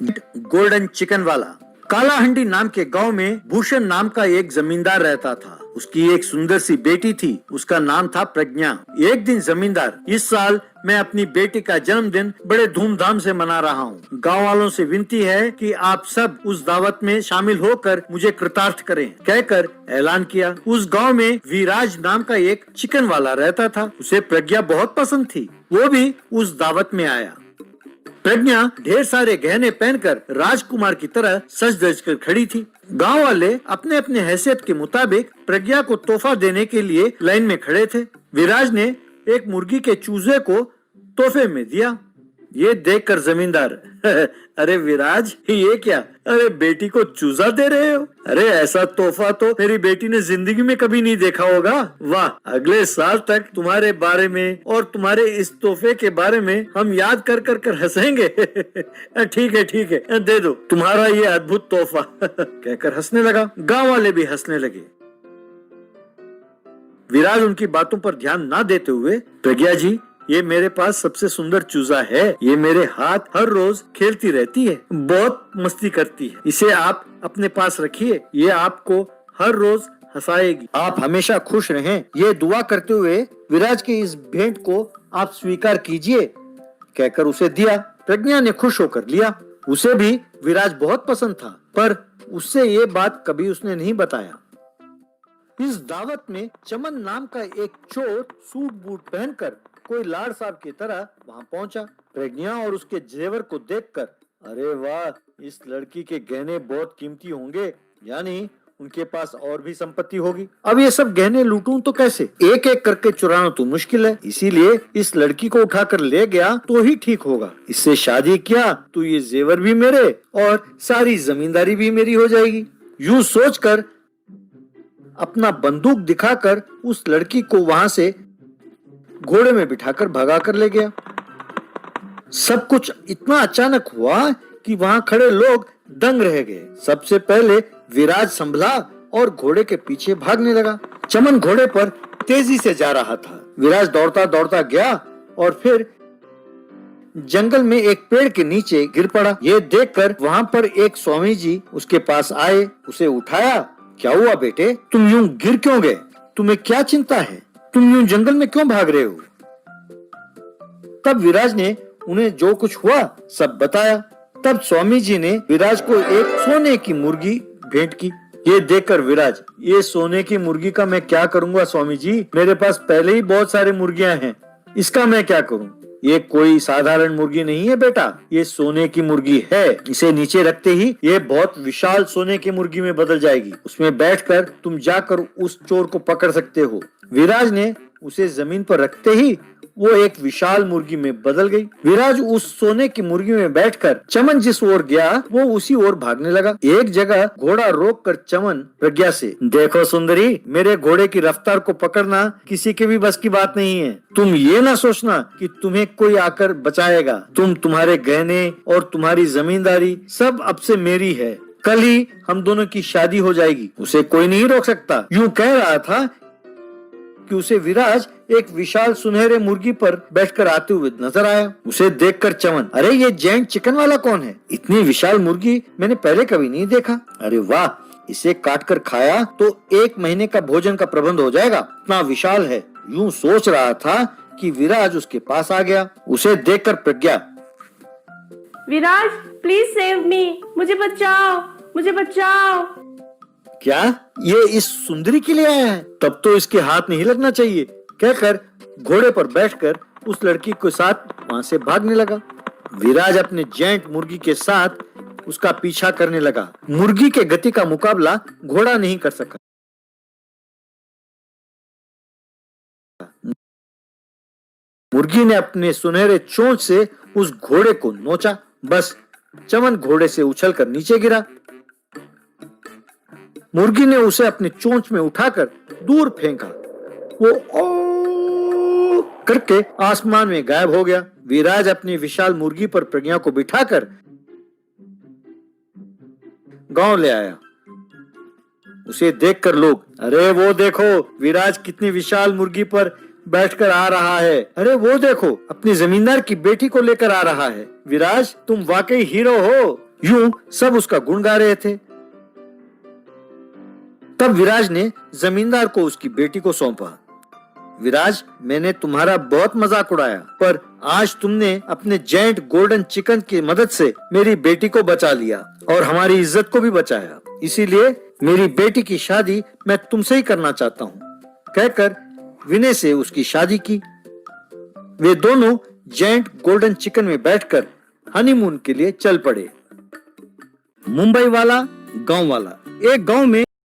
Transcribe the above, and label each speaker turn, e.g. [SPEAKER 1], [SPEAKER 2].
[SPEAKER 1] Golden chicken वाला। कालाहंडी नाम के गांव में भूषण नाम का एक जमींदार रहता था। उसकी एक सुंदर सी बेटी थी, उसका नाम था प्रज्ञा। एक दिन जमींदार, इस साल मैं अपनी बेटी का जन्मदिन बड़े धूमधाम से मना रहा हूँ। गांव वालों से विनती है कि आप सब उस दावत में शामिल होकर मुझे कृतार्थ करें, कहकर ऐलान किया। उस गांव में विराज नाम का एक चिकन वाला रहता था। उसे प्रज्ञा बहुत पसंद थी, वो भी उस दावत में आया। प्रज्ञा ढेर सारे गहने पहनकर राजकुमार की तरह सज धज कर खड़ी थी। गांव वाले अपने अपने हैसियत के मुताबिक प्रज्ञा को तोहफा देने के लिए लाइन में खड़े थे। विराज ने एक मुर्गी के चूजे को तोहफे में दिया। ये देखकर जमींदार, अरे विराज, ये क्या? अरे बेटी को चूजा दे रहे हो? अरे ऐसा तोहफा तो मेरी बेटी ने जिंदगी में कभी नहीं देखा होगा। वाह, अगले साल तक तुम्हारे बारे में और तुम्हारे इस तोहफे के बारे में हम याद कर कर कर हंसेंगे। ठीक है, दे दो तुम्हारा ये अद्भुत तोहफा, कहकर हंसने लगा। गांव वाले भी हंसने लगे। विराज उनकी बातों पर ध्यान न देते हुए, प्रज्ञा जी, ये मेरे पास सबसे सुंदर चूजा है। ये मेरे हाथ हर रोज खेलती रहती है, बहुत मस्ती करती है। इसे आप अपने पास रखिए, ये आपको हर रोज हंसाएगी। आप हमेशा खुश रहें, ये दुआ करते हुए विराज की इस भेंट को आप स्वीकार कीजिए, कहकर उसे दिया। प्रज्ञा ने खुश होकर लिया। उसे भी विराज बहुत पसंद था, पर उससे ये बात कभी उसने नहीं बताया। इस दावत में चमन नाम का एक चोर सूट बूट पहनकर कोई लाड साहब की तरह वहां पहुंचा। प्रज्ञा और उसके जेवर को देखकर, अरे वाह, इस लड़की के गहने बहुत कीमती होंगे, यानी उनके पास और भी संपत्ति होगी। अब ये सब गहने लूटूं तो कैसे? एक एक करके चुराना तो मुश्किल है, इसीलिए इस लड़की को उठाकर ले गया तो ही ठीक होगा। इससे शादी किया तो ये जेवर भी मेरे और सारी जमींदारी भी मेरी हो जाएगी। यूं सोचकर अपना बंदूक दिखाकर उस लड़की को वहां से घोड़े में बिठाकर भगा कर ले गया। सब कुछ इतना अचानक हुआ कि वहां खड़े लोग दंग रह गए। सबसे पहले विराज संभला और घोड़े के पीछे भागने लगा। चमन घोड़े पर तेजी से जा रहा था। विराज दौड़ता दौड़ता गया और फिर जंगल में एक पेड़ के नीचे गिर पड़ा। ये देखकर वहां पर एक स्वामी जी उसके पास आए, उसे उठाया। क्या हुआ बेटे, तुम यूं गिर क्यों गए? तुम्हें क्या चिंता है? तुम यूं जंगल में क्यों भाग रहे हो? तब विराज ने उन्हें जो कुछ हुआ सब बताया। तब स्वामी जी ने विराज को एक सोने की मुर्गी भेंट की। ये देखकर विराज, ये सोने की मुर्गी का मैं क्या करूंगा स्वामी जी? मेरे पास पहले ही बहुत सारे मुर्गियां हैं, इसका मैं क्या करूं? ये कोई साधारण मुर्गी नहीं है बेटा, ये सोने की मुर्गी है। इसे नीचे रखते ही ये बहुत विशाल सोने की मुर्गी में बदल जाएगी। उसमें बैठकर तुम जाकर उस चोर को पकड़ सकते हो। विराज ने उसे जमीन पर रखते ही वो एक विशाल मुर्गी में बदल गई। विराज उस सोने की मुर्गी में बैठकर चमन जिस ओर गया वो उसी ओर भागने लगा। एक जगह घोड़ा रोककर चमन प्रज्ञा से, देखो सुंदरी, मेरे घोड़े की रफ्तार को पकड़ना किसी के भी बस की बात नहीं है। तुम ये ना सोचना कि तुम्हें कोई आकर बचाएगा। तुम्हारे गहने और तुम्हारी जमींदारी सब अब से मेरी है। कल ही हम दोनों की शादी हो जाएगी, उसे कोई नहीं रोक सकता। यूं कह रहा था कि उसे विराज एक विशाल सुनहरे मुर्गी पर बैठकर आते हुए नजर आया। उसे देखकर चमन, अरे ये जैंट चिकन वाला कौन है? इतनी विशाल मुर्गी मैंने पहले कभी नहीं देखा। अरे वाह, इसे काट कर खाया तो 1 महीने का भोजन का प्रबंध हो जाएगा, इतना विशाल है। यूं सोच रहा था कि विराज उसके पास आ गया। उसे देखकर प्रज्ञा,
[SPEAKER 2] विराज प्लीज सेव मी, मुझे बचाओ।
[SPEAKER 1] क्या ये इस सुंदरी के लिए आया है? तब तो इसके हाथ नहीं लगना चाहिए, कहकर घोड़े पर बैठकर उस लड़की के साथ वहां से भागने लगा। विराज अपने जैंट मुर्गी के साथ उसका पीछा करने लगा। मुर्गी के गति का मुकाबला घोड़ा नहीं कर सका। मुर्गी ने अपने सुनहरे चोंच से उस घोड़े को नोचा। बस चमन घोड़े से उछलकर नीचे गिरा। मुर्गी ने उसे अपने चोंच में उठाकर दूर फेंका। वो ओ करके आसमान में गायब हो गया। विराज अपनी विशाल मुर्गी पर प्रज्ञा को बिठाकर गांव ले आया। उसे देखकर लोग, अरे वो देखो, विराज कितनी विशाल मुर्गी पर बैठकर आ रहा है। अरे वो देखो, अपनी जमींदार की बेटी को लेकर आ रहा है। विराज, तुम वाकई हीरो हो। यूं सब उसका गुण गा रहे थे। तब विराज ने जमींदार को उसकी बेटी को सौंपा। विराज, मैंने तुम्हारा बहुत मजाक उड़ाया, पर आज तुमने अपने जेंट गोल्डन चिकन की मदद से मेरी बेटी को बचा लिया और हमारी इज्जत को भी बचाया। इसीलिए मेरी बेटी की शादी मैं तुमसे ही करना चाहता हूँ, कहकर विनय से उसकी शादी की। वे दोनों जेंट गोल्डन चिकन में बैठकर हनीमून के लिए चल पड़े। मुंबई वाला, गांव वाला। एक गांव में